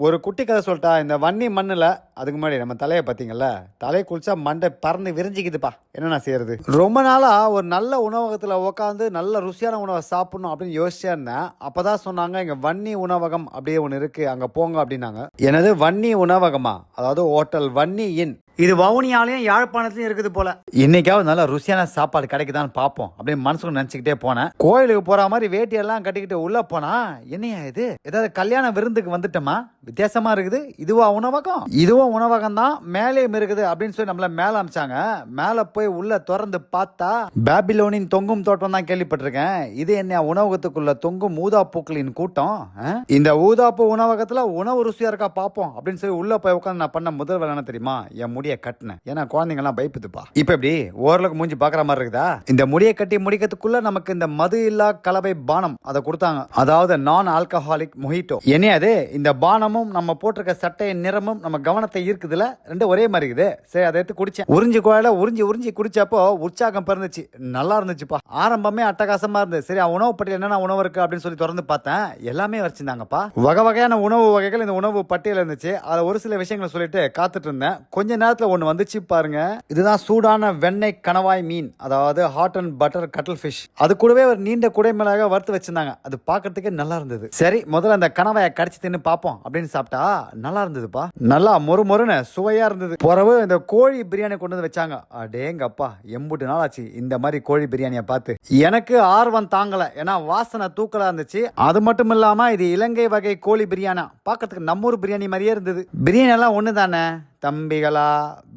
ஒரு குட்டி கதை சொல்லிட்டா. இந்த வன்னி மண்ணில் அதுக்கு முன்னாடி நம்ம தலையை பார்த்தீங்கல்ல, தலையை குளிச்சா மண்டை பறந்து விரிஞ்சிக்குதுப்பா. என்ன நான் செய்யறது? ரொம்ப நாளாக ஒரு நல்ல உணவகத்தில் உட்காந்து நல்ல ருசியான உணவை சாப்பிடணும் அப்படின்னு யோசிச்சே இருந்தேன். அப்போதான் சொன்னாங்க, இங்கே வன்னி உணவகம் அப்படியே ஒன்று இருக்குது, அங்கே போங்க அப்படின்னாங்க. எனது வன்னி உணவகமா? அதாவது ஹோட்டல் வன்னி இன். இது வவுனியாலையும் யாழ்ப்பாணத்துலையும் இருக்குது போல. இன்னைக்காவது நல்லா ருசியான சாப்பாடு கிடைக்குதான்னு பார்ப்போம் அப்படின்னு மனசுக்கு நினச்சிக்கிட்டே போனேன். கோயிலுக்கு போற மாதிரி வேட்டியெல்லாம் கட்டிக்கிட்டு உள்ள போனா, என்னையா இது, ஏதாவது கல்யாண விருந்துக்கு வந்துட்டோமா? வித்தியாசமா இருக்குது. இதுவா உணவகம்? இதுவும் உணவகம் தான், மேலேயும் இருக்குது அப்படின்னு சொல்லி நம்மள மேல அமிச்சாங்க. மேல போய் உள்ள திறந்து பார்த்தா பாபிலோனின் தொங்கும் தோட்டம் தான் கேள்விப்பட்டிருக்கேன். இது என்ன உணவகத்துக்குள்ள தொங்கும் ஊதாப்பூக்களின் கூட்டம். இந்த ஊதாப்பூ உணவகத்துல உணவு ருசியா இருக்கா பார்ப்போம் அப்படின்னு சொல்லி உள்ள போய் உட்காந்து நான் பண்ண முதல் வேலை என்ன தெரியுமா? என் முடியை கட்டினேன். ஏன்னா குழந்தைங்க எல்லாம் பயப்புதுப்பா. இப்ப எப்படி ஓரளவுக்கு மூஞ்சி பாக்குற மாதிரி இருக்குதா? இந்த முடியை கட்டி முடிக்கிறதுக்குள்ள நமக்கு இந்த மது இல்லா கலவை பானம் அதை கொடுத்தாங்க. அதாவது நான் ஆல்கஹாலிக் மொஹிட்டோ. என்ன அது? இந்த பானமும் நம்ம போட்டிருக்க சட்டையின் நிறமும் நம்ம கவனத்தை ஈர்க்குதுல, ரெண்டு ஒரே மாதிரி இருக்குது. சரி, அதை எடுத்து குடிச்சேன். உறிஞ்சி கோயில உறிஞ்சி குடிச்சப்போ உற்சாகம் பிறந்துச்சு. நல்லா இருந்துச்சுப்பா. ஆரம்பமே அட்டகாசமா இருந்தது. சரி, உணவு பட்டியல் என்னென்ன உணவு இருக்கு அப்படின்னு சொல்லி திறந்து பார்த்தேன். எல்லாமே வச்சிருந்தாங்கப்பா. வகை வகையான உணவு வகைகள் இந்த உணவு பட்டியல் இருந்துச்சு. அதுல ஒரு சில விஷயங்களை சொல்லிட்டு காத்துட்டு இருந்தேன். கொஞ்ச நேரத்துல ஒண்ணு வந்துச்சு பாருங்க. இதுதான் சூடான வெண்ணெய் கணவாய் மீன், அதாவது ஹாட் அண்ட் பட்டர் கட்டல் ஃபிஷ். அது கூடவே ஒரு நீண்ட குடைமேலாக வறுத்து வச்சிருந்தாங்க. அது பார்க்கறதுக்கு நல்லா இருந்தது. சரி, முதல்ல அந்த கணவாயை கடிச்சு தின்னு பார்ப்போம் அப்படின்னு சாப்பிட்டா நல்லா இருந்ததுப்பா. நல்லா மொறுன்னு சுவையா இருந்தது. பிறகு இந்த கோழி பிரியாணி கொண்டு வந்து வச்சாங்க. அடேங்கப்பா, எம்புட்டு நாள் ஆச்சு இந்த மாதிரி கோழி பிரியாணியை பார்த்து. எனக்கு ஆர்வம் தாங்கல, ஏன்னா வாசனை தூக்கலா இருந்துச்சு. அது மட்டும் இல்லாம இது இலங்கை வகை கோழி பிரியாணி, பார்க்கறதுக்கு நம்ம ஊர் பிரியாணி மாதிரியே இருந்தது. பிரியாணி எல்லாம் ஒண்ணு தானே தம்பிகளா,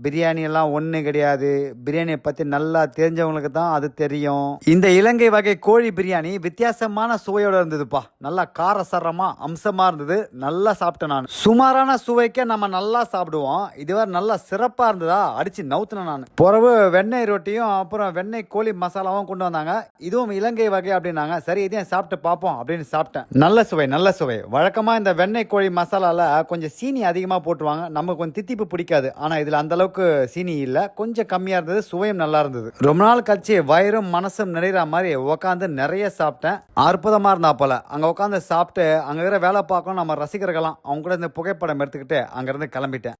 பிரியாணி எல்லாம் ஒண்ணு கிடையாது. பிரியாணியை பத்தி நல்லா தெரிஞ்சவங்களுக்கு தான் அது தெரியும். இந்த இலங்கை வகை கோழி பிரியாணி வித்தியாசமான சுவையோட இருந்ததுப்பா. நல்லா காரசாரமா அம்சமா இருந்தது. நல்லா சாப்பிட்டேன் நான். சுமாரான சுவைக்க நம்ம நல்லா சாப்பிடுவோம். இதுவரை நல்லா சிறப்பா இருந்ததா, அடிச்சு நவுத்தினேன் நான். பிறகு வெண்ணெய் ரொட்டியும் அப்புறம் வெண்ணெய் கோழி மசாலாவும் கொண்டு வந்தாங்க. இதுவும் இலங்கை வகை அப்படின்னாங்க. சரி, இதையும் சாப்பிட்டு பார்ப்போம் அப்படின்னு சாப்பிட்டேன். நல்ல சுவை. வழக்கமா இந்த வெண்ணெய் கோழி மசாலால கொஞ்சம் சீனி அதிகமா போட்டுருவாங்க. நம்ம கொஞ்சம் தித்திப்பு பிடிக்காது. ஆனா இதுல அந்த அளவுக்கு சீனி இல்ல, கொஞ்சம் கம்மியா இருந்தது. சுவையும் நல்லா இருந்தது. ரொம்ப நாள் கழிச்சு வயிறும் மனசும் நிறைகிற மாதிரி உட்காந்து நிறைய சாப்பிட்டேன். அற்புதமா இருந்தா போல. அங்க உட்காந்து சாப்பிட்டு அங்க இருக்கிற வேலை பார்க்கணும் நம்ம ரசிகர்களாம் அவங்க கூட இந்த புகைப்படம் எடுத்துக்கிட்டு அங்க இருந்து கிளம்பிட்டேன்.